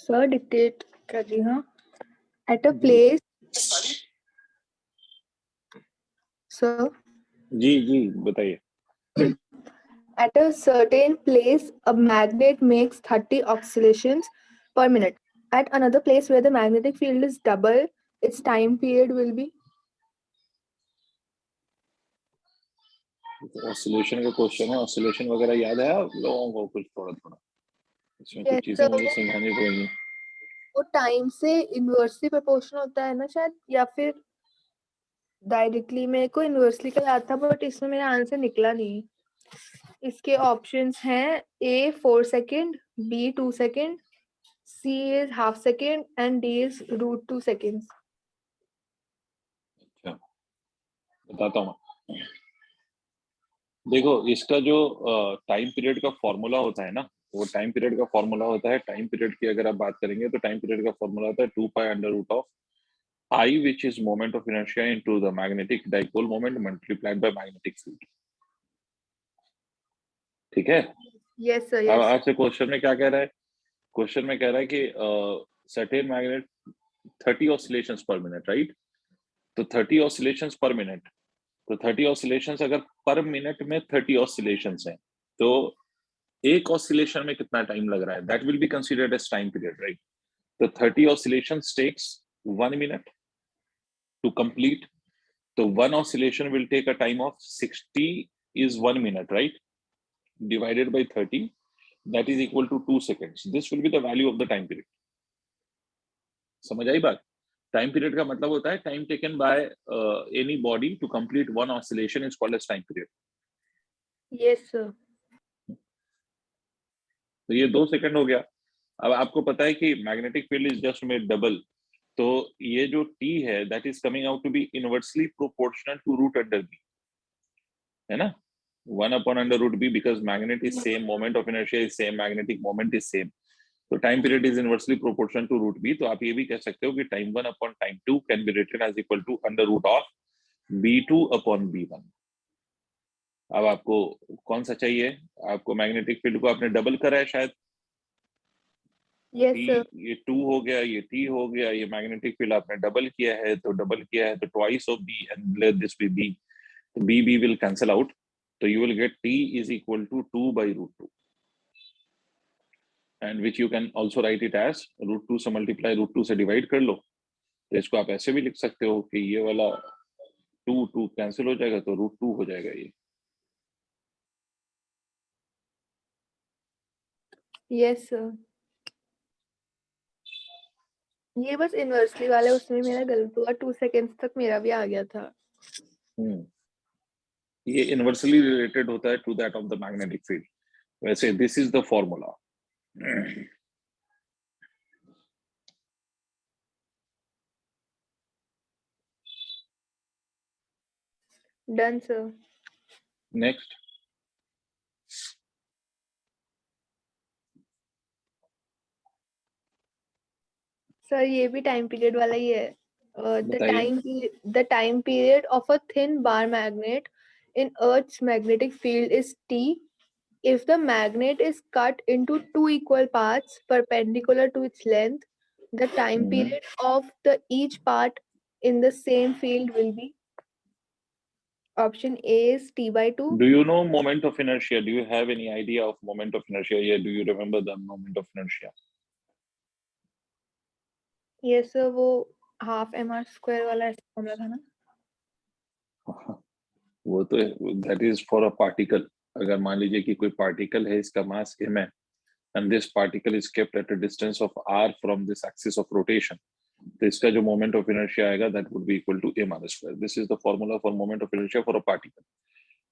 Sir dictate कर रही हूँ. At a place, sir, जी जी बताइए. at a certain place, a magnet makes 30 oscillations per minute. At another place where the magnetic field is double, its time period will be. Oscillation का question है. Oscillation वगैरह याद है आप लोगों को? कुछ थोड़ा थोड़ा इसमें Yes, कुछ चीजें sir. मुझे समझानी पड़ेंगी. वो टाइम से इनवर्सली प्रोपोर्शनल होता है ना शायद, या फिर डायरेक्टली. मेरे को इनवर्सली का याद था बट इसमें मेरा आंसर निकला नहीं. इसके ऑप्शंस हैं A 4 second, B 2 second, C is half second and D is root 2 seconds. अच्छा बताता हूँ. देखो इसका जो टाइम पीरियड का फॉर्मूला होता है ना, वो टाइम पीरियड का फॉर्मूला होता है. टाइम पीरियड की अगर आप बात करेंगे तो टाइम पीरियड का फॉर्मूला होता है 2 pi under root of I, which is moment of inertia into the magnetic dipole moment multiplied by magnetic field. ठीक है. Yes sir, अब yes. आपसे क्वेश्चन में क्या कह रहा है? क्वेश्चन में कह रहा है कि certain magnet 30 oscillations per minute, right? तो 30 oscillations per minute, तो 30 oscillations अगर पर मिनट में 30 oscillations हैं तो एक oscillation में कितना टाइम लग रहा है? That will be considered as time period, right? तो 30 oscillations takes 1 minute to complete. So one oscillation will take a time of 60 is 1 minute, right? Divided by 30, that is equal to 2 seconds. This will be the value of the time period. समझ आई बात? Time period का मतलब होता है time taken by any body to complete one oscillation is called as time period. Yes sir. तो ये 2 second हो गया. अब आपको पता है कि magnetic field is just made double, तो ये जो t है that is coming out to be inversely proportional to root under b, है ना? 1 upon under root b, because magnet is same, moment of inertia is same, magnetic moment is same. तो time period is inversely proportional to root B. तो आप ये भी कह सकते हो कि time 1 upon time 2 can be written as equal to under root of b2 upon b1. अब आपको कौन सा चाहिए? आपको मैग्नेटिक फील्ड को आपने डबल करा है शायद. Yes T, sir. ये 2 हो गया, ये T हो गया, ये मैग्नेटिक फील्ड आपने डबल किया है, तो डबल किया है तो twice of B and let this be B. तो B will cancel out. So you will get T is equal to 2 by root 2, and which you can also write it as root 2 से multiply root 2 से divide कर लो. तो इसको आप ऐसे भी लिख सकते हो कि ये वाला 2 कैंसिल हो जाएगा तो root 2 हो जाएगा ये. Yes sir. ये बस इनवर्सली वाले उसमें मेरा गलत हुआ. 2 सेकेंड्स तक मेरा भी आ गया था. ये इनवर्सली रिलेटेड होता है to that of the magnetic field. वैसे this is the formula. Done sir. Next. Sir ये भी टाइम पीरियड वाला ही है. बताइए. The time period of a thin bar magnet in Earth's magnetic field is T. If the magnet is cut into two equal parts perpendicular to its length, the time period of each part in the same field will be. Option A is T by 2. Do you know moment of inertia? Do you have any idea of moment of inertia? Yeah, do you remember the moment of inertia? Yes sir, वो half mr square वाला ऐसा formula था ना. वो तो that is for a particle. अगर मान लीजिए कि कोई पार्टिकल है, इसका मास m है, and this particle is kept at a distance of r from this axis of rotation, तो इसका जो moment of inertia आएगा that would be equal to m r square. This is the formula for moment of inertia for a particle.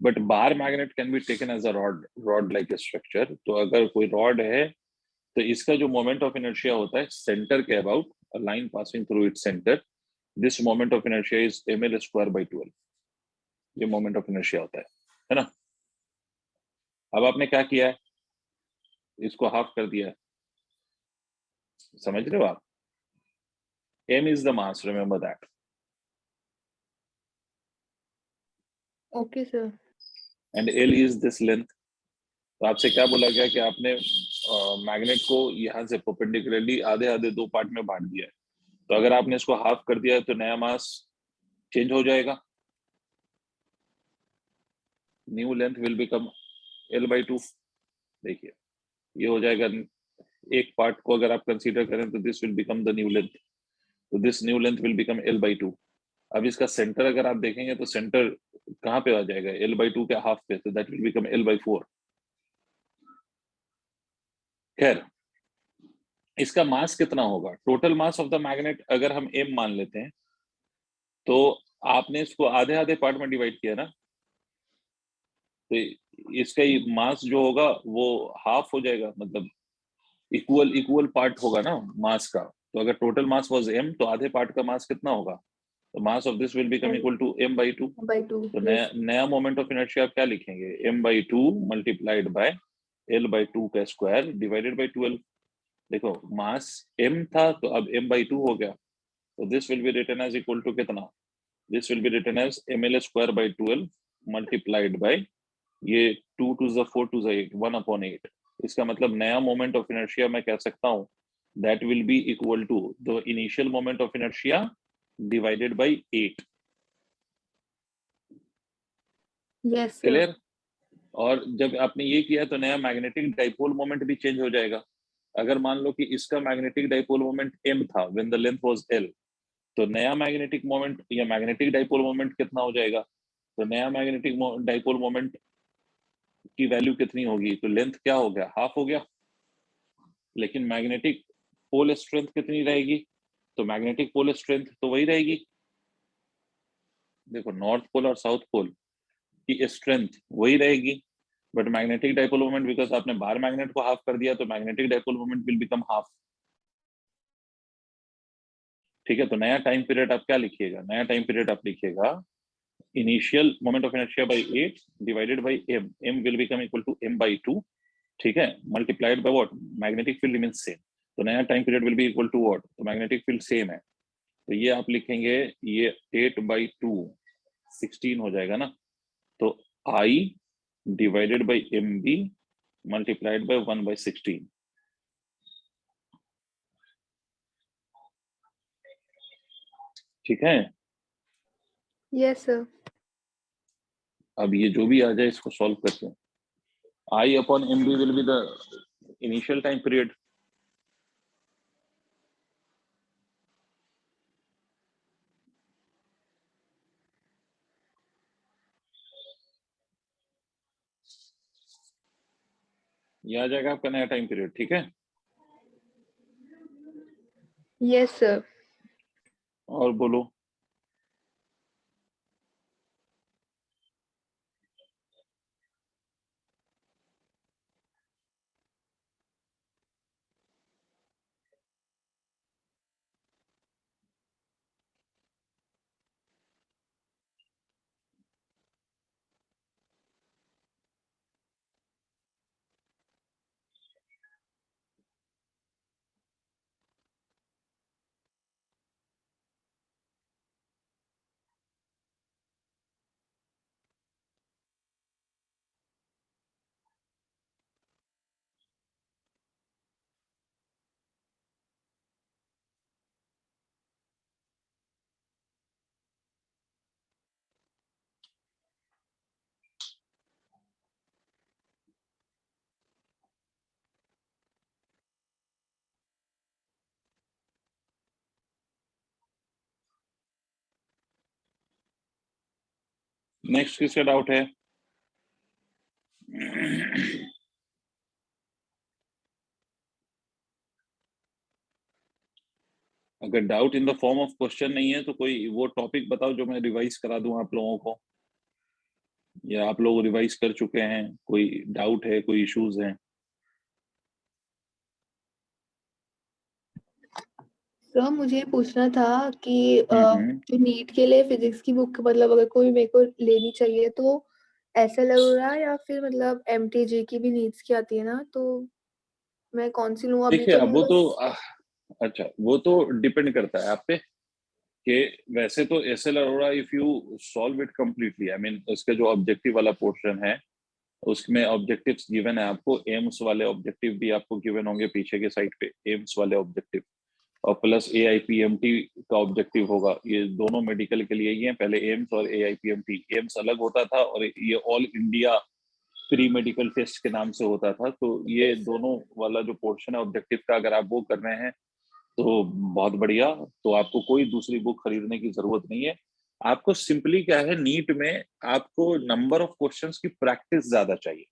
But bar magnet can be taken as a rod like a structure. तो अगर कोई rod है तो इसका जो moment of inertia होता है center के about, a line passing through its center, this moment of inertia is ml square by 12. ये moment of inertia होता है ना? अब आपने क्या किया है? इसको हाफ कर दिया है. समझ रहे हो आप? m is the mass, remember that. Okay sir. And l is this length. तो आपसे क्या बोला गया कि आपने मैग्नेट को यहाँ से परपेंडिकुलरली आधे आधे दो पार्ट में बांट दिया है, तो अगर आपने इसको हाफ कर दिया है तो नया मास चेंज हो जाएगा, new length will become L/2। देखिए ये हो जाएगा, एक पार्ट को अगर आप कंसीडर करें तो this will become the new length, तो this new length will become L/2। अब इसका सेंटर अगर आप देखेंगे तो सेंटर कहाँ पे आ जाएगा, L/2 के हाफ पे, तो दैट विल बिकम L/4। खैर इसका मास कितना होगा, total mass of the magnet अगर हम m मान लेते हैं, तो आपने इसको आधे आधे पार्ट में डिवाइड किया ना, तो इसका मास जो होगा वो हाफ हो जाएगा, मतलब इक्वल इक्वल पार्ट होगा ना मास का। तो अगर टोटल मास वाज m, तो आधे पार्ट का मास कितना होगा, तो mass of this will become equal to m/2। by 2 तो yes नया मोमेंट ऑफ इनर्शिया आप क्या लिखेंगे, m/2 मल्टीप्लाइड बाय L/2 का स्क्वायर डिवाइडेड बाय 12। देखो मास m था तो अब m/2 हो गया, तो this will be written as equal to कितना, this will be written as ml square by 12 multiplied by ये 2 to the 4 to the 8 1/8। इसका मतलब नया मोमेंट ऑफ इनर्शिया मैं कह सकता हूँ that will be equal to the initial moment of inertia divided by 8। yes sir clear. और जब आपने ये किया तो नया मैग्नेटिक डाइपोल मोमेंट भी चेंज हो जाएगा। अगर मान लो कि इसका मैग्नेटिक डाइपोल मोमेंट m था when the length was l, तो नया मैग्नेटिक मोमेंट या मैग्नेटिक डाइपोल मोमेंट कितना हो जाएगा, तो नया मैग्नेटिक डाइपोल मोमेंट की वैल्यू कितनी होगी, तो लेंथ क्या हो गया, हाफ हो गया, लेकिन मैग्नेटिक पोल स्ट्रेंथ कितनी रहेगी, तो मैग्नेटिक पोल स्ट्रेंथ तो वही रहेगी। देखो नॉर्थ पोल और साउथ पोल की स्ट्रेंथ वही रहेगी, but magnetic dipole moment because आपने बाहर मैग्नेट को हाफ कर दिया, तो magnetic dipole moment will become half. ठीक है, तो नया टाइम पीरियड आप क्या लिखिएगा, नया टाइम पीरियड आप लिखिएगा initial moment of inertia by 8 divided by m, m will become equal to m/2। ठीक है, multiplied by what, magnetic field remains same, तो नया time period will be equal to what, तो मैग्नेटिक फील्ड सेम है, तो ये आप लिखेंगे ये 8/2 16 हो जाएगा ना, तो I divided by MB multiplied by 1/16। ठीक है, yes sir अब ये जो भी आ जाए इसको सॉल्व करते हैं। I upon MB will be the initial time period, ये आ जाएगा आपका नया टाइम पीरियड। ठीक है, yes sir और बोलो। नेक्स्ट किसका डाउट है? अगर doubt in the form of question नहीं है तो कोई वो टॉपिक बताओ जो मैं रिवाइज करा दूं आप लोगों को, या आप लोग रिवाइज कर चुके हैं, कोई डाउट है, कोई इश्यूज हैं? सर मुझे पूछना था कि हम्म। जो नीट के लिए फिजिक्स की बुक मतलब अगर कोई मेरे को लेनी चाहिए तो ऐसा लग रहा है या फिर मतलब एमटीजे की भी नीड्स की आती है ना, तो मैं कौन सी लूँ, अभी देखिए तो अब मैं वो तो बस अच्छा वो तो डिपेंड करता है आप पे, कि वैसे तो S L Arora if you solve it completely, I mean उसके जो ऑब्जेक्टिव वाला पोर्शन है उसमें ऑब्जेक्टिव्स गिवन है आपको, एम्स वाले ऑब्जेक्टिव भी आपको गिवन होंगे पीछे के साइड पे, एम्स वाले ऑब्जेक्टिव, और प्लस AIPMT का ऑब्जेक्टिव होगा। ये दोनों मेडिकल के लिए ही है, पहले एम्स और AIPMT। एम्स अलग होता था और ये all India pre medical test के नाम से होता था। तो ये Yes, sir. दोनों वाला जो पोर्शन है ऑब्जेक्टिव का, अगर आप वो कर रहे हैं तो बहुत बढ़िया। तो आपको कोई दूसरी बुक खरीदने की जरूरत नहीं है। आपको सिंपली क्या है, नीट में आपको नंबर ऑफ क्वेश्चंस की प्रैक्टिस ज्यादा चाहिए।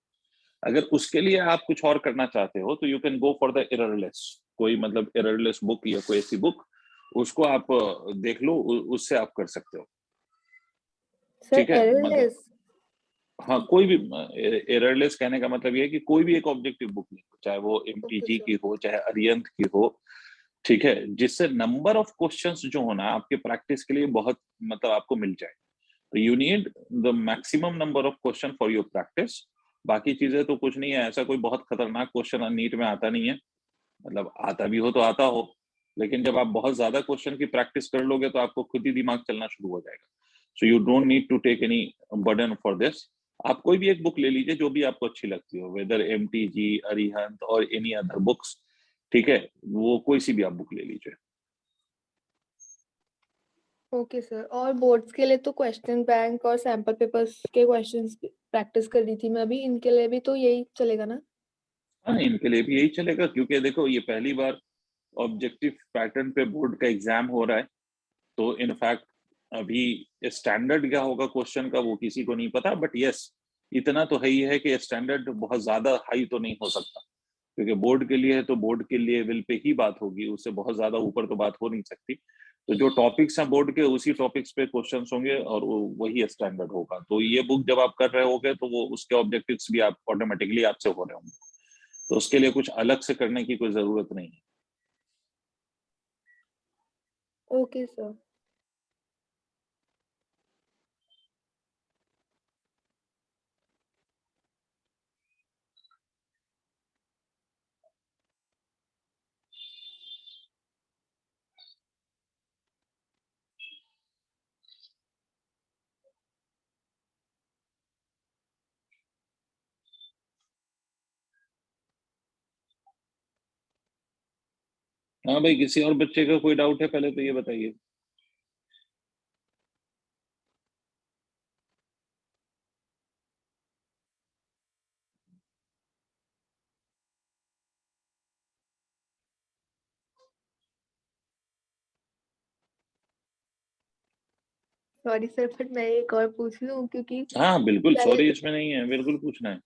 अगर उसके लिए आप कुछ और करना चाहते हो तो you can go for the errorless, कोई मतलब एररलेस बुक या कोई ऐसी बुक, उसको आप देख लो, उससे आप कर सकते हो। Sir, ठीक है, मतलब errorless. हाँ, कोई भी एररलेस कहने का मतलब ये है कि कोई भी एक ऑब्जेक्टिव बुक ले, चाहे वो Okay, MTG sir. की हो चाहे अरिहंत की हो। ठीक है, जिससे नंबर ऑफ क्वेश्चंस जो होना आपके प्रैक्टिस के लिए बहुत मतलब आपको मिल जाए। तो you need the maximum number of question for your practice. बाकी चीजें तो कुछ नहीं है, ऐसा कोई बहुत खतरनाक क्वेश्चन नीट में आता नहीं है। मतलब आता भी हो तो आता हो, लेकिन जब आप बहुत ज्यादा क्वेश्चन की प्रैक्टिस कर लोगे तो आपको खुद ही दिमाग चलना शुरू हो जाएगा। So you don't need to take any burden for this. आप कोई भी एक बुक ले लीजिए जो भी आपको अच्छी लगती हो, वेदर MTG, अरिहंत और एनी अदर बुक्स। ठीक है, वो कोई सी भी आप बुक ले लीजिए। Okay sir. और बोर्ड्स के लिए तो क्वेश्चन बैंक और सैंपल पेपर्स के क्वेश्चंस प्रैक्टिस कर रही थी मैं अभी, इनके लिए भी तो यही चलेगा ना? हाँ, इनके लिए भी यही चलेगा, क्योंकि देखो ये पहली बार ऑब्जेक्टिव पैटर्न पे बोर्ड का एग्जाम हो रहा है। तो इनफैक्ट अभी स्टैंडर्ड क्या होगा क्वेश्चन का वो किसी को नहीं पता, बट यस इतना तो है ही है कि स्टैंडर्ड बहुत ज्यादा हाई तो नहीं हो सकता, क्योंकि बोर्ड के लिए है तो बोर्ड के लेवल पे ही बात होगी, उससे बहुत ज्यादा ऊपर तो बात हो नहीं सकती। तो जो टॉपिक्स हैं बोर्ड के, उसी टॉपिक्स पे क्वेश्चंस होंगे और वही स्टैंडर्ड होगा। तो ये बुक जब आप कर रहे होगे तो वो उसके ऑब्जेक्टिव्स भी आप ऑटोमेटिकली आपसे हो रहे होंगे, तो उसके लिए कुछ अलग से करने की कोई जरूरत नहीं है। Okay sir. हाँ भाई, किसी और बच्चे का कोई डाउट है पहले तो ये बताइए। सॉरी सर, बट मैं एक और पूछ लूं क्योंकि हाँ बिल्कुल, कल सॉरी इसमें नहीं है, बिल्कुल पूछना है।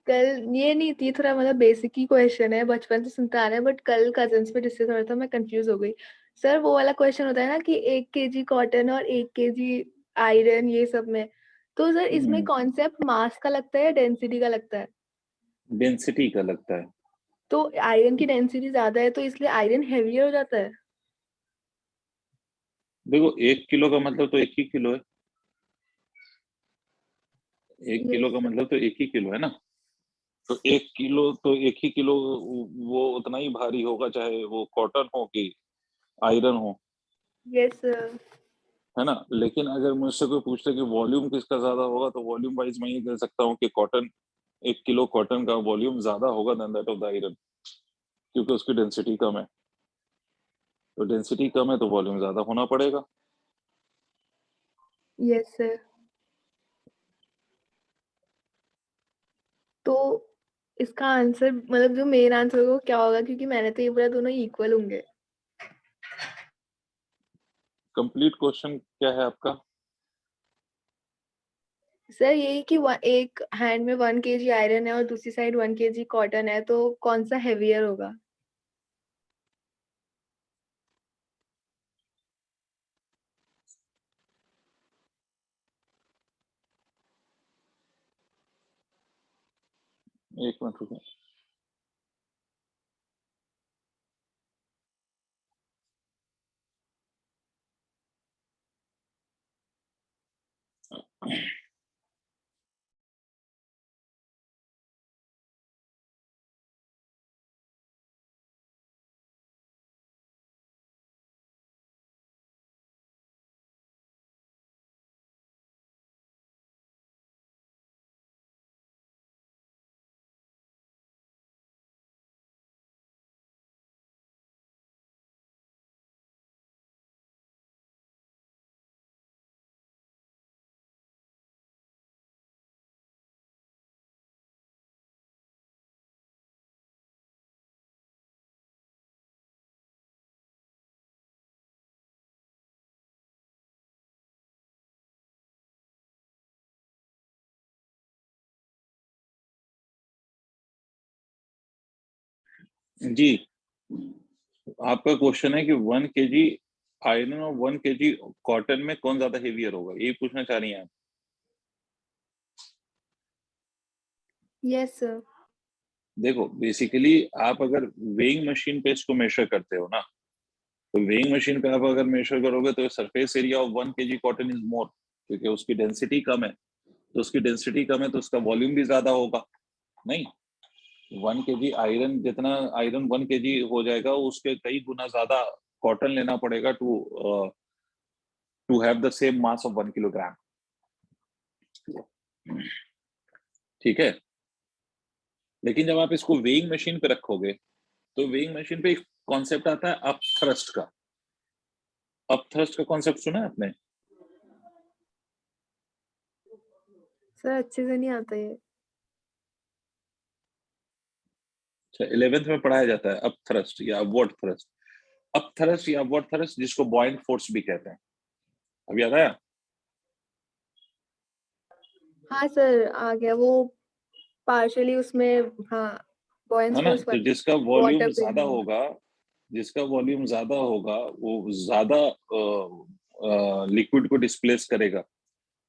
कल ये नहीं थी, थोड़ा मतलब बेसिक ही क्वेश्चन है, बचपन से सुनते आ रहे हैं, बट कल कजन्स पे डिस्कस हो रहा था, मैं कंफ्यूज हो गई। सर वो वाला क्वेश्चन होता है ना कि 1 kg कॉटन और 1 kg आयरन ये सब में, तो सर इसमें कॉन्सेप्ट मास का लगता है या डेंसिटी का लगता है? डेंसिटी का लगता है। तो आयरन की डेंसिटी ज्यादा है तो इसलिए आयरन हेवियर हो जाता है? देखो 1 किलो का मतलब तो 1 ही किलो है। 1 किलो यस का सर। मतलब तो 1 ही किलो है ना। तो 1 किलो तो 1 ही किलो, वो उतना ही भारी होगा, चाहे वो कॉटन हो कि आयरन हो, यस सर। है ना। लेकिन अगर मुझसे कोई पूछे कि वॉल्यूम किसका ज्यादा होगा, तो वॉल्यूम वाइज मैं ये कह सकता हूँ कि कॉटन, 1 किलो कॉटन का वॉल्यूम ज्यादा होगा than that of the iron, क्योंकि उसकी डेंसिटी कम है। तो डेंसिटी कम है तो वॉल्यूम ज्यादा होना पड़ेगा। Yes sir. तो इसका आंसर मतलब जो मेन आंसर होगा वो क्या होगा, क्योंकि मैंने तो ये बोला दोनों इक्वल होंगे। कंप्लीट क्वेश्चन क्या है आपका? सर यही कि एक हैंड में 1 kg आयरन है और दूसरी साइड 1 kg कॉटन है, तो कौन सा हेवियर होगा? एक मिनट रुको। जी, आपका क्वेश्चन है कि 1 केजी आयरन और 1 केजी कॉटन में कौन ज्यादा हेवियर होगा, यही पूछना चाह रही हैं आप? Yes sir. देखो बेसिकली आप अगर वेइंग मशीन पे इसको मेजर करते हो ना, तो वेइंग मशीन पे आप अगर मेजर करोगे तो surface area of 1 KG cotton is more, क्योंकि उसकी डेंसिटी कम है। तो उसकी डेंसिटी कम है तो उसका वॉल्यूम भी ज्यादा होगा। नहीं, 1 केजी आयरन, जितना आयरन 1 केजी हो जाएगा उसके कई गुना ज्यादा कॉटन लेना पड़ेगा to have the same mass of 1 kilogram. ठीक है, लेकिन जब आप इसको वेइंग मशीन पे रखोगे तो वेइंग मशीन पे एक कॉन्सेप्ट आता है अप थ्रस्ट का। अप थ्रस्ट का कॉन्सेप्ट सुना है आपने? सर अच्छे से नहीं आता ये। अच्छा, 11th में पढ़ाया जाता है अप थ्रस्ट या अपवर्ड थ्रस्ट। अप थ्रस्ट या अपवर्ड थ्रस्ट, जिसको बॉइंट फोर्स भी कहते हैं। अब याद आया? हाँ सर आ गया वो, पार्शियली उसमें। हाँ, बॉयंस है ना? फोर्स तो जिसका वाटर वॉल्यूम पे ज्यादा भी। होगा, जिसका वॉल्यूम ज्यादा होगा वो ज्यादा लिक्विड को डिस्प्लेस करेगा।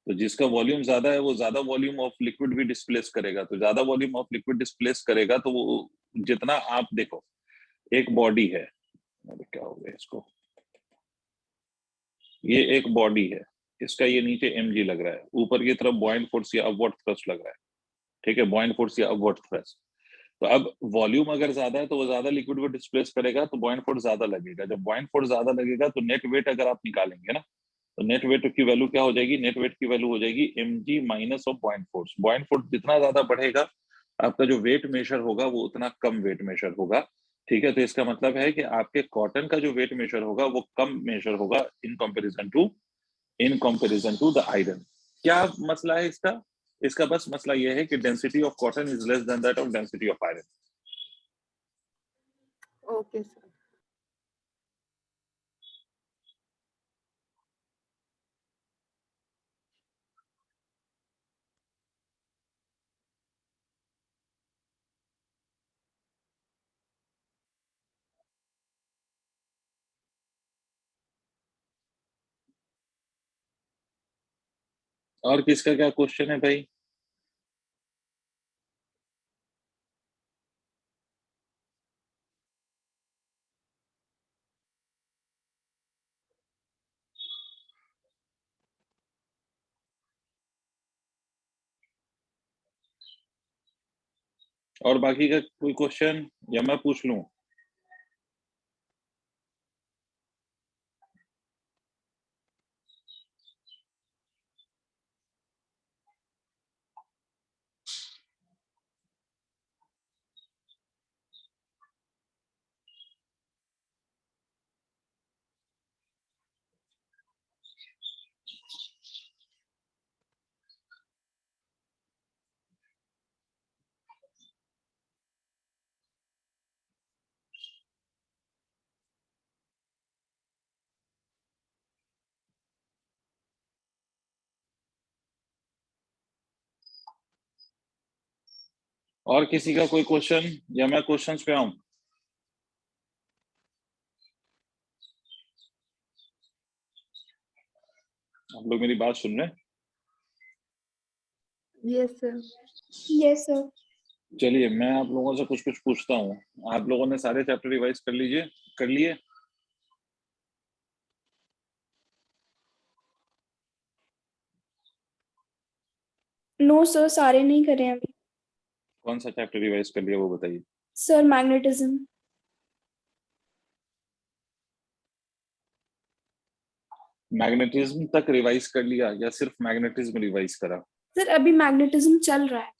तो जिसका वॉल्यूम ज्यादा है वो ज्यादा वॉल्यूम ऑफ लिक्विड भी डिस्प्लेस करेगा। तो ज्यादा वॉल्यूम ऑफ लिक्विड डिस्प्लेस करेगा तो वो जितना, आप देखो एक बॉडी है, अरे क्या हो गया इसको, ये एक बॉडी है, इसका ये नीचे mg लग रहा है, ऊपर की तरफ बॉइंट फोर्स या अपवर्ड थ्रस्ट लग रहा है। ठीक है, बॉइंट फोर्स या अपवर्ड थ्रस्ट। तो अब वॉल्यूम अगर ज्यादा है तो वो ज्यादा लिक्विड को डिस्प्लेस करेगा, तो बॉइंट फोर्स ज्यादा लगेगा। जब बॉइंट फोर्स ज्यादा लगेगा तो नेट वेट अगर आप निकालेंगे ना, तो नेट वेट की वैल्यू क्या हो जाएगी? नेट वेट की वैल्यू हो जाएगी mg minus of बॉइंट force. बॉइंट force जितना ज्यादा बढ़ेगा, आपका जो वेट मेजर होगा वो उतना कम वेट मेजर होगा। ठीक है, तो इसका मतलब है कि आपके कॉटन का जो वेट मेजर होगा वो कम मेजर होगा in comparison to the iron. क्या मसला है इसका? इसका बस मसला यह है कि density of cotton is less than that of density of iron. Okay sir. और किसका क्या क्वेश्चन है भाई? और बाकी का कोई क्वेश्चन या मैं पूछ लूं? और किसी का कोई क्वेश्चन या मैं क्वेश्चंस पे आऊं? आप लोग मेरी बात सुन रहे हैं? Yes sir. Yes sir. चलिए मैं आप लोगों से कुछ कुछ पूछता हूँ। आप लोगों ने सारे चैप्टर रिवाइज कर लिए? नो सर, सारे नहीं करे हैं अभी। कौन सा चैप्टर रिवाइज कर लिया वो बताइए। Sir magnetism. मैग्नेटिज्म तक रिवाइज कर लिया या सिर्फ मैग्नेटिज्म रिवाइज करा? सर अभी मैग्नेटिज्म चल रहा है।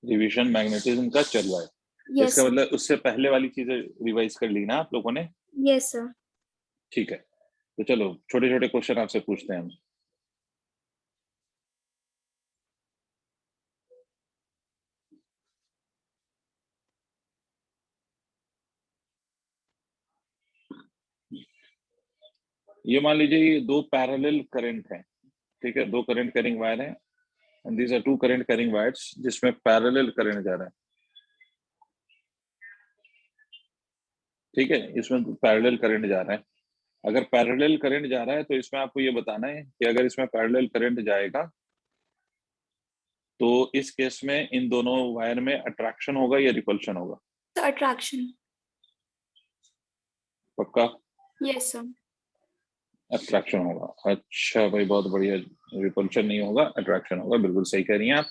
रिवीजन मैग्नेटिज्म का चल रहा है। यस इसका सर। मतलब उससे पहले वाली चीजें रिवाइज कर ली ना आप लोगों ने? Yes sir. ठीक है, तो चलो छोटे छोटे क्वेश्चन आपसे पूछते हैं हम। ये मान लीजिए ये दो पैरेलल करंट हैं। ठीक है, दो करंट कैरिंग वायर हैं, and these are two current carrying wires जिसमें पैरेलल करंट जा रहा है। ठीक है, इसमें पैरेलल करंट जा रहा है। अगर पैरेलल करंट जा रहा है तो इसमें आपको ये बताना है कि अगर इसमें पैरेलल करंट जाएगा तो इस केस में इन दोनों वायर में अट्रैक्शन होगा या रिपल्शन होगा? Sir attraction. पक्का? Yes sir. अट्रैक्शन होगा। अच्छा भाई, बहुत बढ़िया। रिपल्शन नहीं होगा, अट्रैक्शन होगा, बिल्कुल सही कह रही हैं आप।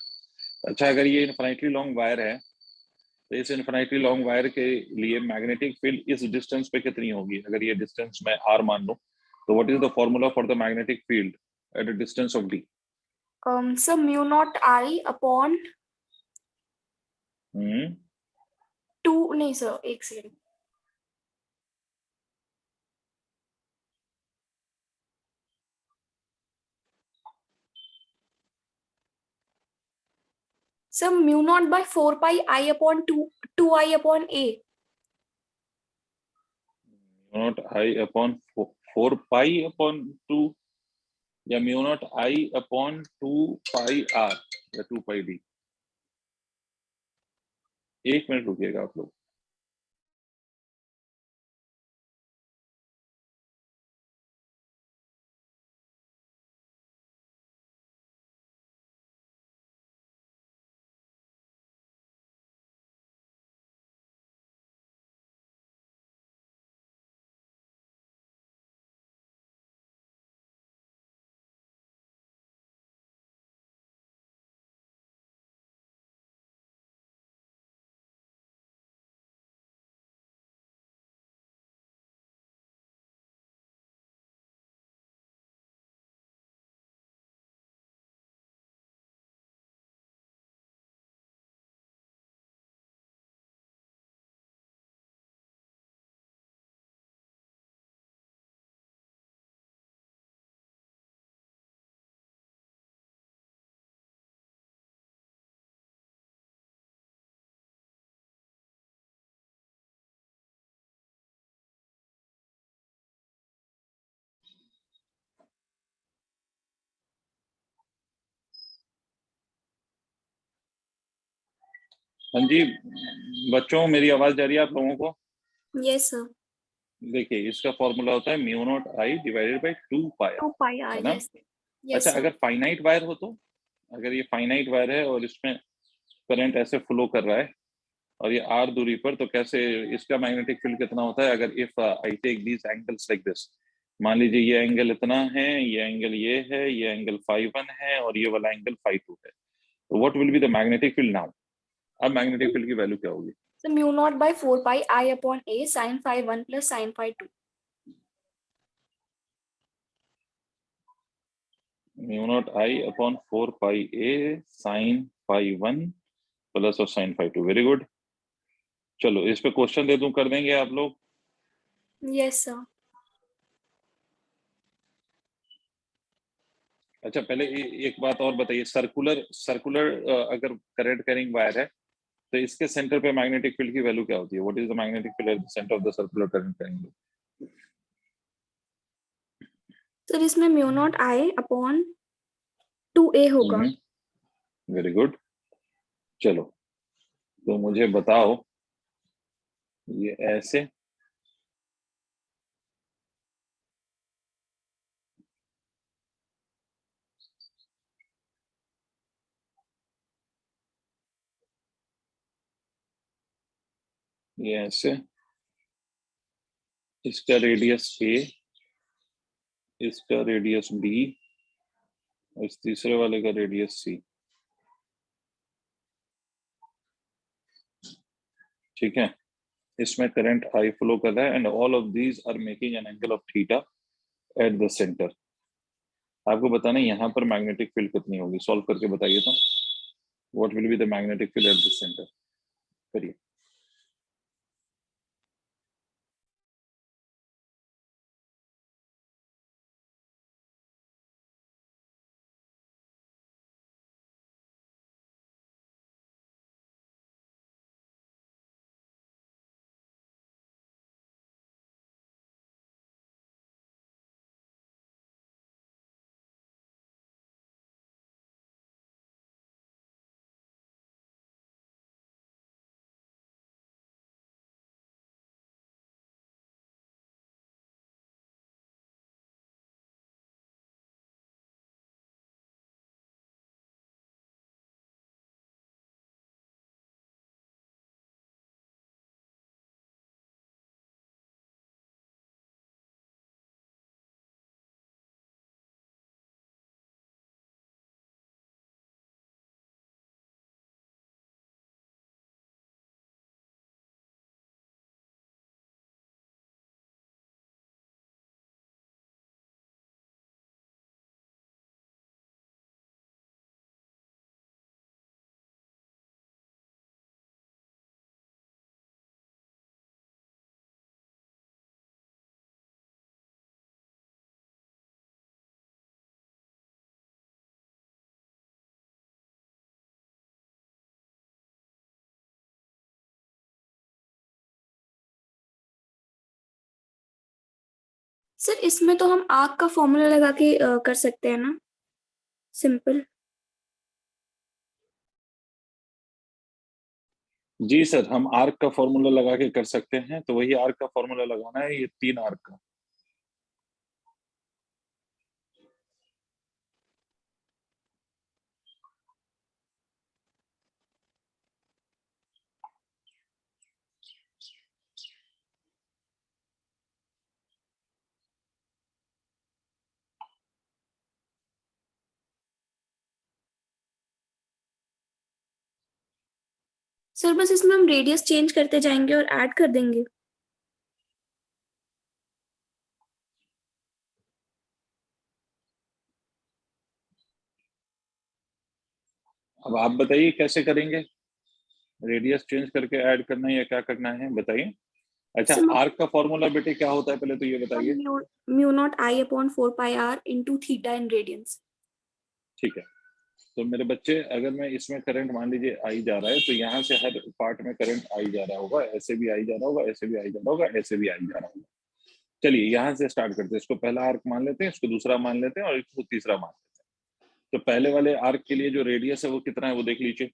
अच्छा, अगर ये इनफाइनाइटली लॉन्ग वायर है तो इस इनफाइनाइटली लॉन्ग वायर के लिए मैग्नेटिक फील्ड इस डिस्टेंस पे कितनी होगी? अगर ये डिस्टेंस मैं r मान लूं तो what is the formula for the magnetic field at a distance of d? Sir mu not I upon hmm 2, नहीं सर एक second, sir mu not by 4 pi i upon 2 i upon a. Not i upon 4 pi upon 2 या mu not i upon 2 pi r या 2 पाई d? एक minute रुकिएगा आप लोग। हाँ जी बच्चों, मेरी आवाज जा रही है आप लोगों को? Yes sir. देखिए, इसका फॉर्मूला होता है mu not I divided by 2 पाई, 2 पाई है आर। ना? यस अच्छा, यस सर। अगर फाइनाइट वायर हो तो, अगर ये फाइनाइट वायर है और इसमें करंट ऐसे फ्लो कर रहा है और ये r दूरी पर, तो कैसे इसका मैग्नेटिक फील्ड कितना होता है? अगर if I take these angles like this, मान लीजिए ये एंगल इतना है, ये एंगल ये है, ये एंगल φ1 है और ये वाला एंगल φ2 है, तो what will be the magnetic field now? अब मैग्नेटिक फील्ड की वैल्यू क्या होगी? Sir mu not by 4 pi i upon a sine phi 1 plus sine phi 2। Mu not I upon 4 pi a sine φ1 plus और sine φ2। Very good. चलो इस पे question दे दूं, कर देंगे आप लोग? Yes sir. अच्छा, पहले एक बात और बताइए, सर्कुलर सर्कुलर अगर करंट कैरिंग वायर है तो इसके सेंटर पे मैग्नेटिक फील्ड की वैल्यू क्या होती है? What is the magnetic field eight the centre of the circular current carrying? Sir इसमें mu not I upon 2a होगा। Very good. चलो, तो मुझे बताओ, ये ऐसे, ये ऐसे, इसका रेडियस a, इसका रेडियस b, इस तीसरे वाले का रेडियस c। ठीक है, इसमें करंट I फ्लो कर रहा है and all of these are making an angle of theta at the centre. आपको बताना है यहाँ पर मैग्नेटिक फील्ड कितनी होगी, सॉल्व करके बताइए तो। What will be the magnetic field eight the centre? करिए। सर इसमें तो हम आर्क का फॉर्मूला लगा के कर सकते हैं ना, सिंपल। जी सर, हम आर्क का फॉर्मूला लगा के कर सकते हैं, तो वही आर्क का फॉर्मूला लगाना है, ये 3 आर्क का। सर बस इसमें हम रेडियस चेंज करते जाएंगे और ऐड कर देंगे। अब आप बताइए कैसे करेंगे, रेडियस चेंज करके ऐड करना है या क्या करना है, बताइए। अच्छा, सर आर्क का फॉर्मूला बेटे क्या होता है, पहले तो ये बताइए। Mu not I upon 4 pi r into theta in radiance. ठीक है, तो मेरे बच्चे, अगर मैं इसमें करंट मान लीजिए आई जा रहा है, तो यहाँ से हर पार्ट में करंट आई जा रहा होगा, ऐसे भी आई जा रहा होगा, ऐसे भी आई जा रहा होगा, ऐसे भी आई जा रहा होगा। चलिए यहाँ से स्टार्ट करते हैं, इसको पहला आर्क मान लेते हैं, इसको दूसरा मान लेते हैं और इसको तीसरा मान लेते हैं। तो पहले वाले आर्क के लिए जो रेडियस है वो कितना है वो देख लीजिए।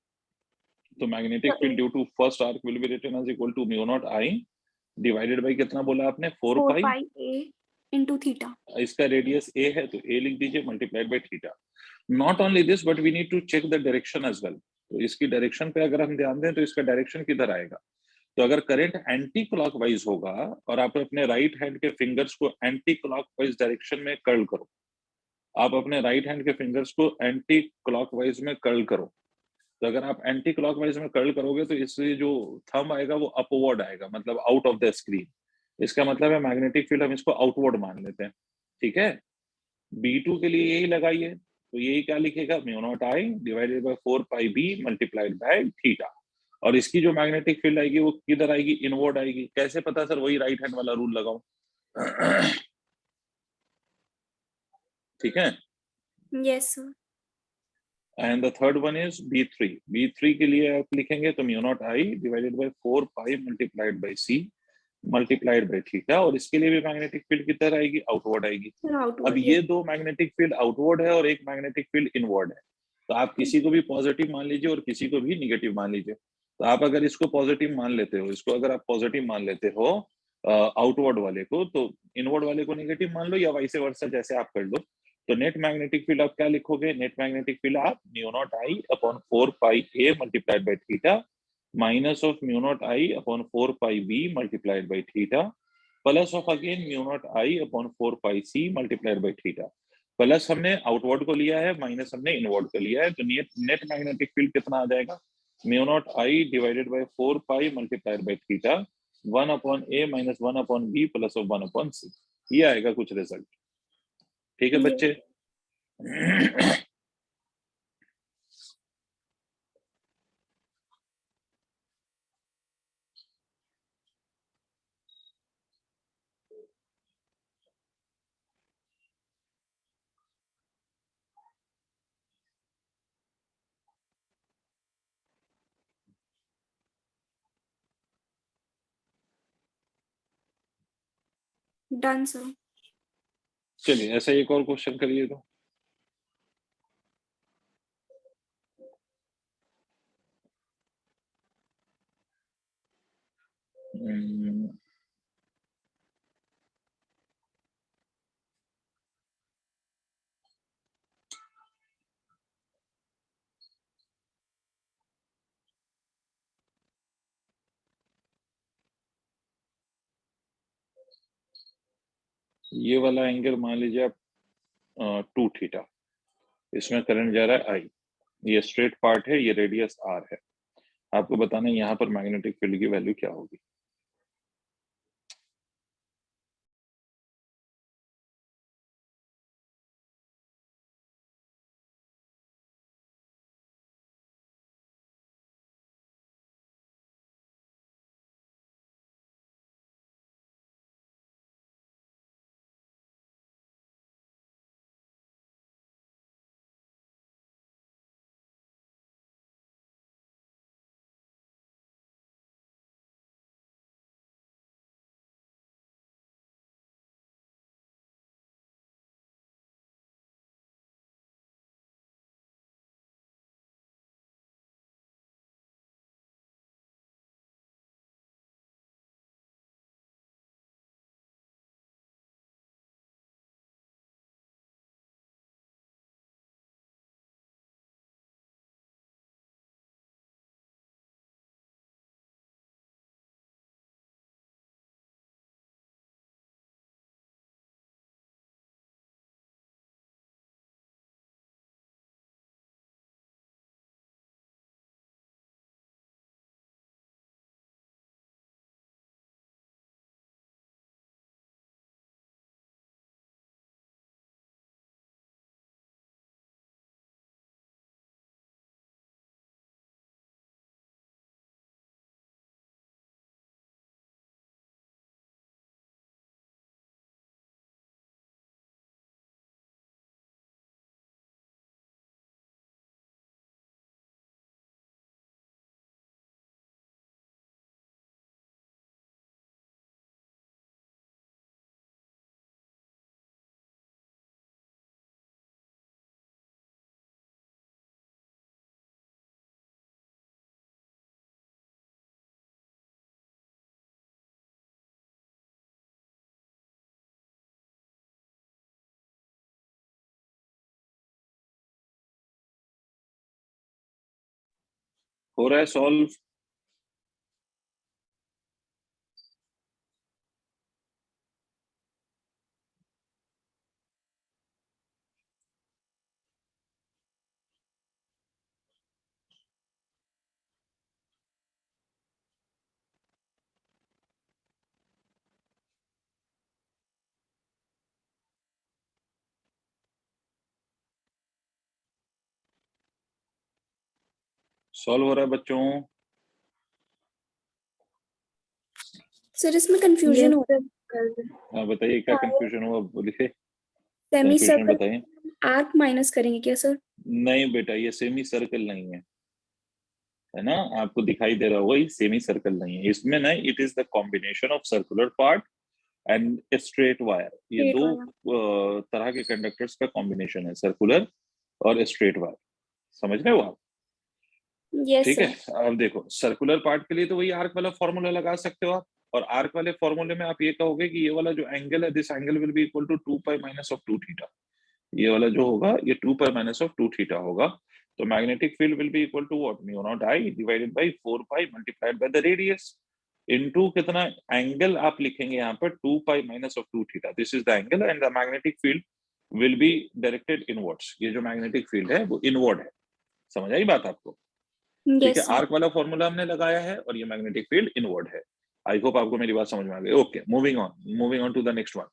तो magnetic field due to first arc will be written as equal to mu not I divided by कितना बोला आपने, 4 4 pi. Pi a into theta. इसका रेडियस ए है तो ए लिख दीजिए, multiplied by theta. Not only this but we need to check the direction as well. तो इसकी डायरेक्शन पे अगर हम ध्यान दें तो इसका डायरेक्शन किधर आएगा। तो अगर करंट एंटी क्लॉकवाइज होगा और आप अपने राइट हैंड के फिंगर्स को एंटी क्लॉकवाइज डायरेक्शन में कर्ल करो, आप अपने राइट हैंड के फिंगर्स को एंटी क्लॉकवाइज में कर्ल करो, तो अगर आप एंटी क्लॉकवाइज में कर्ल करोगे तो इससे जो थंब आएगा वो अपवर्ड आएगा, मतलब आउट ऑफ द स्क्रीन। इसका मतलब है मैग्नेटिक फील्ड हम इसको आउटवर्ड मान लेते हैं। ठीक है, B2 के लिए यही लगाइए, तो यही क्या लिखेगा, mu not I divided by 4 pi b multiplied by theta. और इसकी जो मैग्नेटिक फील्ड आएगी वो किधर आएगी, इनवर्ड आएगी। कैसे पता सर, वही राइट हैंड वाला रूल लगाओ। ठीक है, yes sir. And the third one is B3। B3 के लिए आप लिखेंगे तो mu not I divided by 4 pi multiplied by c multiplied by theta. और इसके लिए भी मैग्नेटिक फील्ड किधर आएगी, आउटवर्ड आएगी। सर अब आउटवर्ड, ये दो मैग्नेटिक फील्ड आउटवर्ड है और एक मैग्नेटिक फील्ड इनवर्ड है, तो आप किसी को भी पॉजिटिव मान लीजिए और किसी को भी निगेटिव मान लीजिए। तो आप अगर इसको पॉजिटिव मान लेते हो, इसको अगर आप पॉजिटिव मान लेते हो आउटवर्ड वाले को, तो इनवर्ड वाले को निगेटिव मान लो या वाइस वर्सा, जैसे आप कर लो। तो नेट मैग्नेटिक फील्ड आप क्या लिखोगे, नेट मैग्नेटिक फील्ड आप mu not I upon 4 pi a multiplied by theta minus of mu not I upon 4 pi b multiplied by theta plus of again mu not I upon 4 pi c multiplied by theta. Plus हमने outward को लिया है, minus हमने inward को लिया है, तो net net magnetic field कितना आ जाएगा, mu not I divided by 4 pi multiplied by theta 1 upon a minus 1 upon b plus of 1 upon c. ये आएगा कुछ रिजल्ट। ठीक है ये। बच्चे। Done sir. चलिए ऐसा एक और क्वेश्चन करिए तो। हम्म, ये वाला एंगल मान लीजिए आप 2 थीटा, इसमें करंट जा रहा है आई, ये स्ट्रेट पार्ट है, ये रेडियस आर है। आपको बताना है यहाँ पर मैग्नेटिक फील्ड की वैल्यू क्या होगी। हो रहा है सॉल्व? सॉल्व हो रहा है बच्चों? सर इसमें कंफ्यूजन हो रहा हाँ बताइए क्या कंफ्यूजन हुआ, बोलिए सेमी कंफ्यूजन सर्कल बताइए। आर्क माइनस करेंगे क्या सर? नहीं बेटा, ये सेमी सर्कल नहीं है ना, आपको दिखाई दे रहा होगा ये सेमी सर्कल नहीं है। इसमें ना it is the combination of circular part and straight wire. ये स्ट्रेट दो वाला। तरह के कंडक्टर्स का कॉम्बिनेशन है, सर्कुलर और स्ट्रेट वायर। समझ रहे हो आप? यस ठीक है। सर। अब देखो सर्कुलर पार्ट के लिए तो वही आर्क वाला फॉर्मूला लगा सकते हो आप, और आर्क वाले फॉर्मूले में आप ये कहोगे कि ये वाला जो एंगल है, this angle will be equal to 2 pi minus of 2 theta. ये वाला जो होगा ये 2 पाई माइनस ऑफ 2 थीटा होगा। तो magnetic field will be equal to what, mu not I divided by 4 pi multiplied by the radius into कितना angle आप लिखेंगे यहाँ पर 2 pi minus of 2 theta. This is the angle and the magnetic field will be directed inwards. ये जो magnetic field है वो inward है। समझ आई बात आपको? ठीक है, यस सर। आर्क वाला फॉर्मूला हमने लगाया है और ये मैग्नेटिक फील्ड इनवर्ड है। आई होप आपको मेरी बात समझ में आ गई। Okay, moving on to the next one.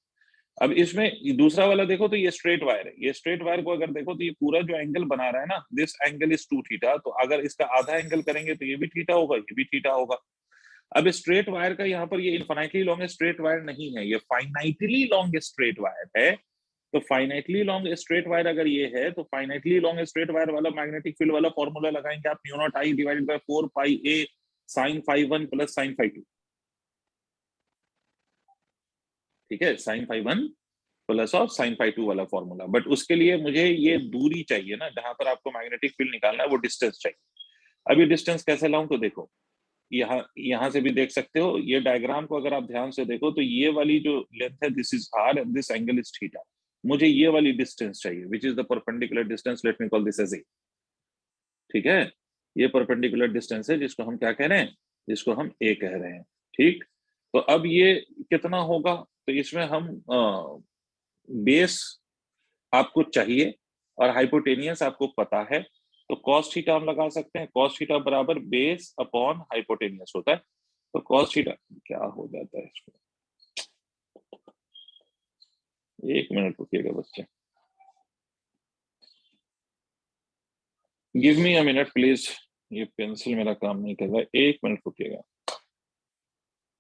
अब इसमें दूसरा वाला देखो तो ये स्ट्रेट वायर है। ये स्ट्रेट वायर को अगर देखो तो ये पूरा जो एंगल बना रहा है ना, दिस एंगल इज 2 थीटा। तो अगर इसका आधा एंगल करेंगे तो ये भी थीटा होगा, ये भी थीटा होगा। अब स्ट्रेट वायर का यहाँ पर ये इनफाइनाइटली लॉन्ग स्ट्रेट वायर नहीं है, ये फाइनाइटली लॉन्ग स्ट्रेट वायर है। तो फाइनाइटली लॉन्ग स्ट्रेट वायर अगर ये है तो फाइनाइटली लॉन्ग स्ट्रेट वायर वाला मैग्नेटिक फील्ड वाला फॉर्मूला लगाएंगे आप, mu not I divided by 4 pi a sine phi 1 plus sine phi 2। ठीक है, sine phi 1 plus of sine phi 2 वाला फॉर्मूला। बट उसके लिए मुझे ये दूरी चाहिए ना, जहां पर आपको मैग्नेटिक फील्ड निकालना है वो डिस्टेंस चाहिए। अब ये डिस्टेंस कैसे लाऊं, तो देखो यहां से भी देख सकते हो। ये डायग्राम को अगर आप ध्यान से देखो तो ये वाली जो लेंथ है this is r and this angle is theta. मुझे ये वाली डिस्टेंस चाहिए which is the perpendicular distance, let me call this as a. ठीक है, ये परपेंडिकुलर डिस्टेंस है जिसको हम क्या कह रहे हैं, जिसको हम ए कह रहे हैं। ठीक, तो अब ये कितना होगा, तो इसमें हम बेस आपको चाहिए और हाइपोटेनियस आपको पता है, तो कॉस थीटा हम लगा सकते हैं। कॉस थीटा बराबर बेस अपॉन हाइपोटेनियस होता है। तो कॉस थीटा क्या हो जाता है इसको, एक मिनट रुकिएगा बच्चे, give me a minute please. ये पेंसिल मेरा काम नहीं कर रहा है, एक मिनट रुकिएगा।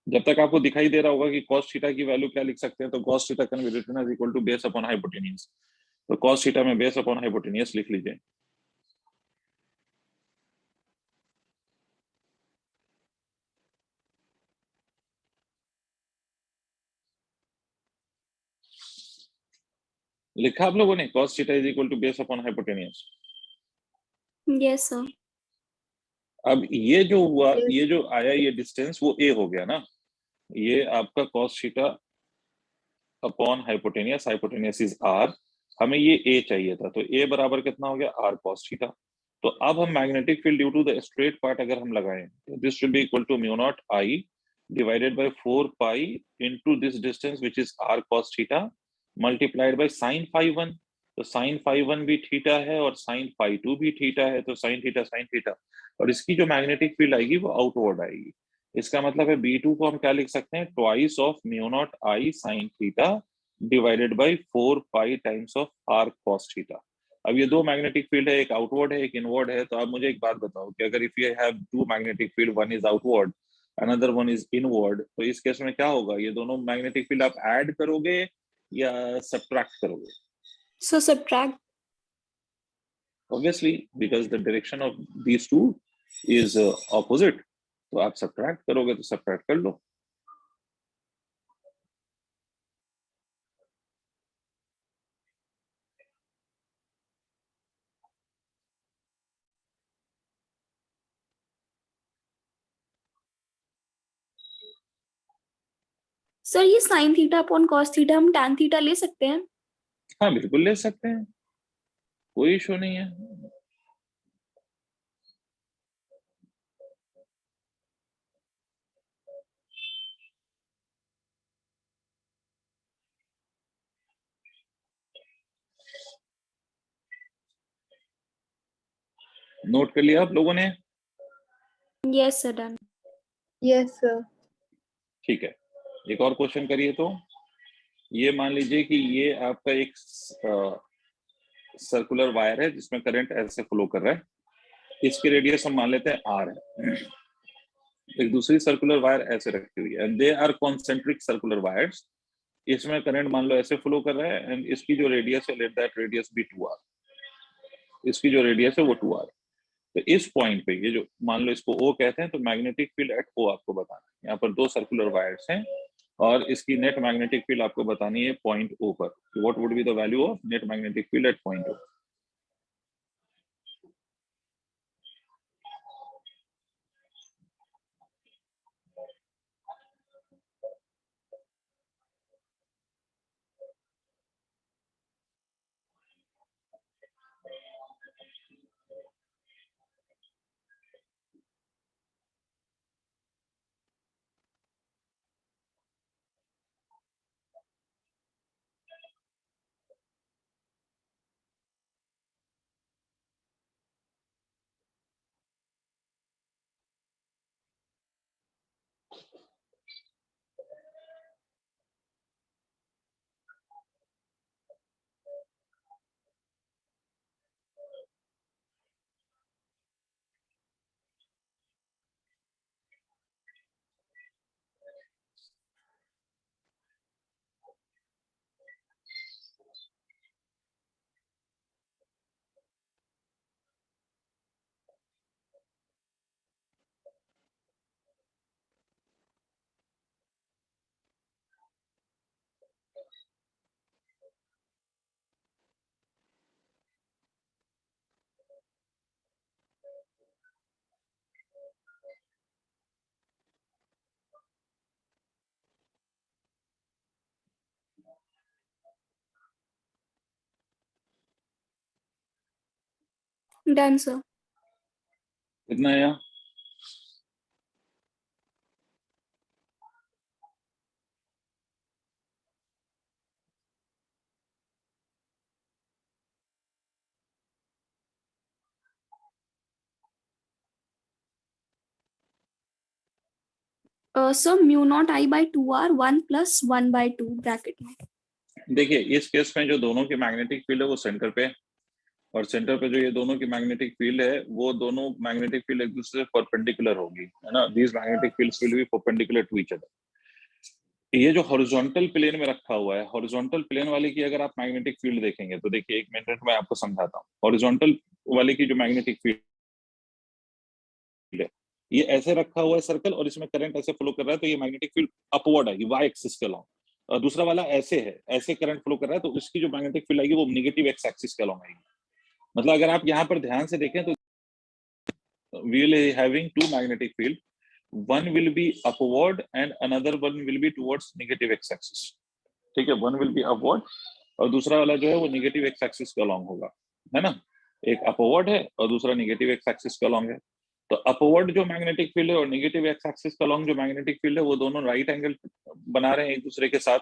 जब तक आपको दिखाई दे रहा होगा कि cos थीटा की वैल्यू क्या लिख सकते हैं, तो cos theta can be written as equal to base upon hypotenuse. तो cos थीटा में बेस अपॉन हाइपोटेनियस लिख लीजिए। लिखा आप लोगों ने cos theta is equal to base upon hypotenuse? Yes sir. अब ये जो हुआ, Yes. ये जो आया ये डिस्टेंस वो a हो गया ना। ये आपका cos theta upon hypotenuse, hypotenuse is r। हमें ये a चाहिए था, तो a बराबर कितना हो गया, r cos थीटा। तो अब हम magnetic field due to the straight part अगर हम लगाएं तो this should be equal to mu not I divided by 4 pi into this distance which is r cos theta multiplied by sin phi 1। तो sin phi 1 भी theta है और sin phi 2 भी theta है, तो sin थीटा, और इसकी जो मैग्नेटिक फील्ड आएगी वो आउटवर्ड आएगी। इसका मतलब है B2 को हम क्या लिख सकते हैं, twice of mu not I sine theta divided by 4 pi times of r cos theta. अब ये दो मैग्नेटिक फील्ड है, एक आउटवर्ड है एक इनवर्ड है। तो आप मुझे एक बात बताओ कि अगर if you have two magnetic field, one is outward another one is inward, तो इस केस में क्या होगा, ये दोनों मैग्नेटिक फील्ड आप ऐड करोगे या सब्ट्रैक्ट करोगे? So subtract. Obviously, because the direction of these two is opposite. तो आप सब्ट्रैक्ट करोगे तो सब्ट्रैक्ट कर लो। सर ये sine theta upon cos theta हम टैन थीटा ले सकते हैं? हाँ बिल्कुल ले सकते हैं, कोई इशू नहीं है। नोट कर लिया आप लोगों ने? Yes, sir, done. Yes sir. ठीक है, एक और क्वेश्चन करिए। तो ये मान लीजिए कि ये आपका एक सर्कुलर वायर है जिसमें करंट ऐसे फ्लो कर रहा है, इसकी रेडियस हम मान लेते हैं r है। एक दूसरी सर्कुलर वायर ऐसे रखी हुई है and they are concentric circular wires, इसमें करंट मान लो ऐसे फ्लो कर रहा है एंड इसकी जो रेडियस है let that radius B 2r, इसकी जो रेडियस है वो 2r। तो इस पॉइंट पे ये जो मान लो इसको O कहते हैं, तो मैग्नेटिक फील्ड एट O आपको बताना है। यहाँ पर दो सर्कुलर वायर्स हैं और इसकी नेट मैग्नेटिक फील्ड आपको बतानी है पॉइंट O पर। What would be the value of net magnetic field eight point O? Done, sir. कितना आया? Sir, mu naught I by 2r 1 plus 1 by 2 bracket में. देखिए इस केस में जो दोनों की मैग्नेटिक फील्ड है वो सेंटर पे है, और सेंटर पे जो ये दोनों की मैग्नेटिक फील्ड है वो दोनों मैग्नेटिक फील्ड एक दूसरे से परपेंडिकुलर होगी, है ना। These magnetic fields will be perpendicular to each other. ये जो हॉरिजॉन्टल प्लेन में रखा हुआ है, हॉरिजॉन्टल प्लेन वाले की अगर आप मैग्नेटिक फील्ड देखेंगे तो देखिए, एक मिनट में आपको समझाता हूँ। हॉरिजॉन्टल वाले की जो मैग्नेटिक फील्ड है, ये ऐसे रखा हुआ है सर्कल और इसमें करंट ऐसे फ्लो कर रहा है, तो ये मैग्नेटिक फील्ड अपवर्ड आएगी वाई एक्सिस के अलॉन्ग। और दूसरा वाला ऐसे है, ऐसे करंट फ्लो कर रहा है, तो इसकी जो मैग्नेटिक फील्ड आएगी वो नेगेटिव एक्स एक्सिस के अलॉन्ग आएगी। मतलब अगर आप यहाँ पर ध्यान से देखें तो we will having two magnetic field, one will be upward and another one will be towards negative x axis। ठीक है, one will be upward और दूसरा वाला जो है वो नेगेटिव एक्स एक्सिस के अलॉन्ग होगा, है ना। एक अपवर्ड है और दूसरा नेगेटिव एक्स एक्सिस के अलॉन्ग है। तो अपवर्ड जो मैग्नेटिक फील्ड है और नेगेटिव एक्स एक्सिस के अलॉन्ग जो मैग्नेटिक फील्ड है वो दोनों राइट एंगल बना रहे हैं एक दूसरे के साथ।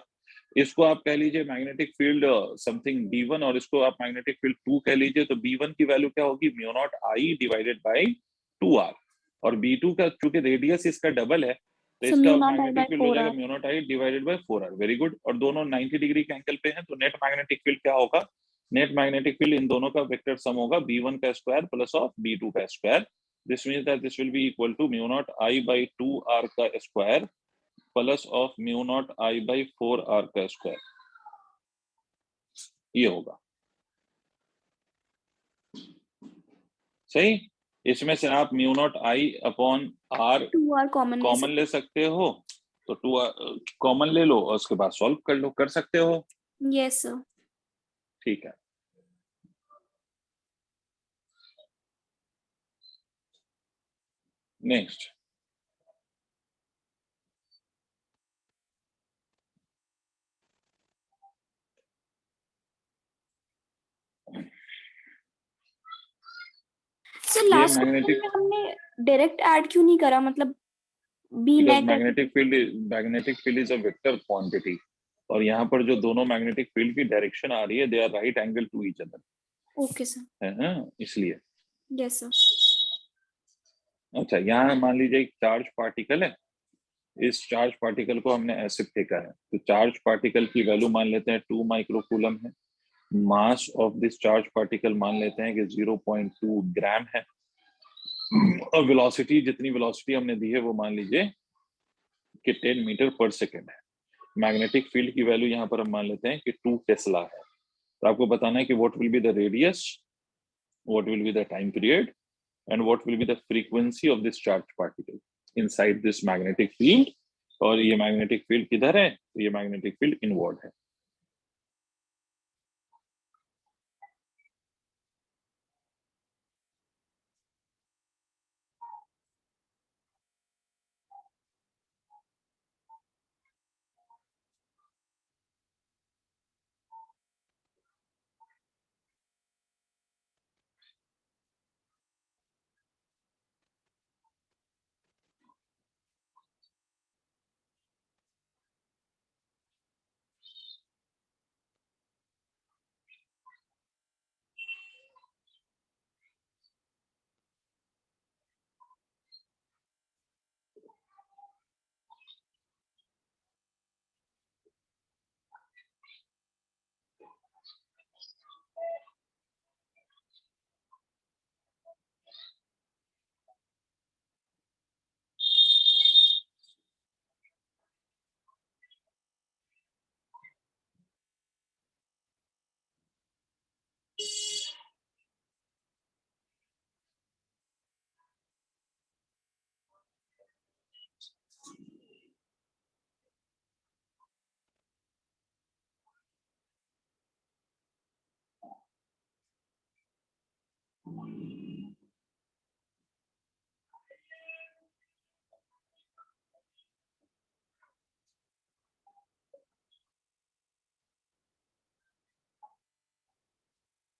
इसको आप कह लीजिए मैग्नेटिक फील्ड समथिंग B1 और इसको आप मैग्नेटिक फील्ड 2 कह लीजिए। तो B1 की वैल्यू क्या होगी? Mu not I divided bye 2r, और B2 का चूंकि रेडियस इसका डबल है तो So इसका mu naught I by magnetic field हो जाएगा 4r. Mu not I divided bye 4r। Very good. और दोनों 90 डिग्री के एंगल पे हैं, तो नेट मैग्नेटिक फील्ड क्या होगा? नेट मैग्नेटिक फील्ड इन दोनों का वेक्टर सम होगा B1 का स्क्वायर प्लस ऑफ B2 का square. This means that this will be equal to mu not I by 2r का square plus of mu not I by 4r का square, ये होगा सही। इसमें से आप mu not I upon r 2r common ले कॉमन ले सकते हो, तो 2 कॉमन ले लो और उसके बाद सॉल्व कर लो, कर सकते हो। सकते. Yes, sir. ठीक है, नेक्स्ट। Sir, ये last question मैग्नेटिक, में हमने डायरेक्ट ऐड क्यों नहीं करा, मतलब B because net magnetic field is a vector quantity, और यहाँ पर जो दोनों मैग्नेटिक फील्ड की डायरेक्शन आ रही है they are right angle to each other, Okay, sir. है ना, इसलिए। Yes, sir. अच्छा, यहाँ मान लीजिए एक चार्ज पार्टिकल है, इस चार्ज पार्टिकल को हमने ऐसे फेंका है, तो चार्ज पार्टिकल की वैल्यू मान लेते हैं 2 माइक्रोकूलम है, मास ऑफ दिस चार्ज पार्टिकल मान लेते हैं कि 0.2 ग्राम है, और वेलोसिटी, जितनी वेलोसिटी हमने दी है वो मान लीजिए कि 10 मीटर पर सेकेंड है। मैग्नेटिक फील्ड की वैल्यू यहाँ पर हम मान लेते हैं कि 2 टेस्ला है। तो आपको बताना है कि what will be the radius, what will be the time period, and what will be the frequency of this charged particle inside this magnetic field। और ये मैग्नेटिक फील्ड किधर है, तो ये मैग्नेटिक फील्ड इनवर्ड है।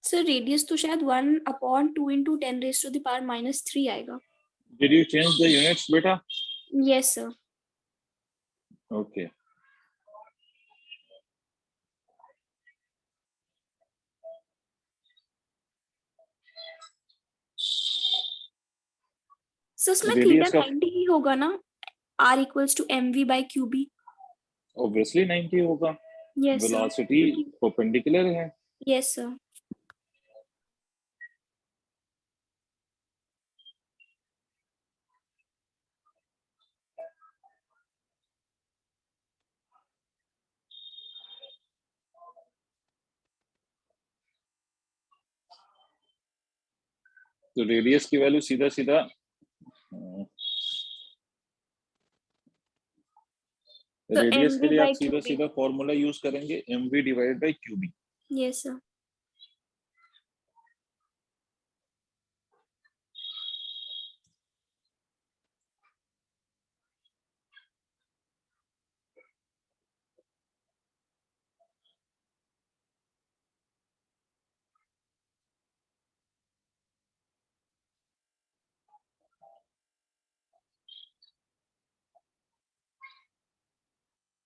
सर रेडियस तो शायद 1/2 into 10⁻³ आएगा। Did you change the units बेटा? Yes, sir. Okay. सर इसमें Radius थीटा का 90 ही होगा ना, R = mv/qb। obviously 90 होगा, Yes, sir. वेलोसिटी परपेंडिकुलर है। Yes, sir. तो रेडियस की वैल्यू सीधा सीधा तो रेडियस के लिए आप सीधा mv/qb। सीधा फॉर्मूला यूज करेंगे mv/qb। Yes, sir.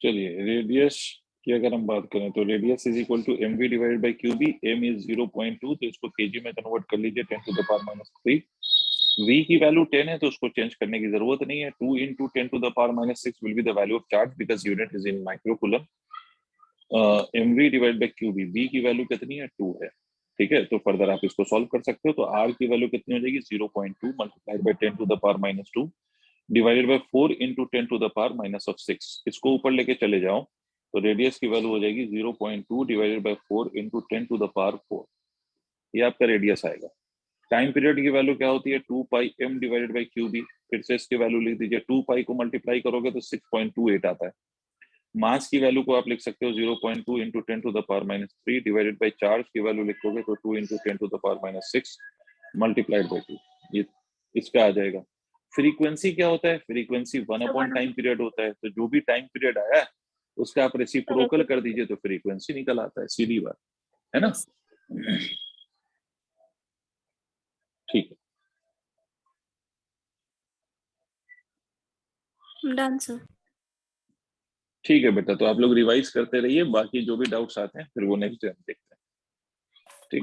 चलिए, रेडियस की अगर हम बात करें तो radius is equal to mv/qb, m इज 0.2, तो इसको केजी में कन्वर्ट कर लीजिए 10⁻³ v की वैल्यू 10 है तो उसको चेंज करने की जरूरत नहीं है। 2 into 10⁻⁶ will be the value of charge because unit is in microcoulomb. mv/qb, v की वैल्यू कितनी है, 2 है। ठीक है, तो फर्दर आप इसको सॉल्व कर सकते हो। तो r की वैल्यू कितनी हो जाएगी, 0.2 multiplied by 10⁻⁻² divided by 4 into 10⁻⁻6। इसको ऊपर लेके चले जाओ तो रेडियस की वैल्यू हो जाएगी 0.2 डिवाइडेड बाय 4 into 10⁴। ये आपका रेडियस आएगा। टाइम पीरियड की वैल्यू क्या होती है, 2πm डिवाइडेड बाय qb। फिर से इसकी वैल्यू लिख दीजिए, 2π को मल्टीप्लाई करोगे तो 6.28 आता है। मास की वैल्यू को आप लिख सकते हो 0.2 into 10⁻³ डिवाइडेड बाय चार्ज की वैल्यू लिखोगे तो 2 into 10⁻⁶ मल्टीप्लाइड बाय 2, ये इसका आ जाएगा। फ्रीक्वेंसी क्या होता है, फ्रीक्वेंसी 1 टाइम पीरियड होता है। तो जो भी टाइम पीरियड आया है उसका आप रेसिप्रोकल कर दीजिए तो फ्रीक्वेंसी निकल आता है, सीधी बात है ना। ठीक है, Done, sir. ठीक है बेटा, तो आप लोग रिवाइज करते रहिए, बाकी जो भी डाउट्स आते हैं फिर वो नेक्स्ट डे हम देखते हैं।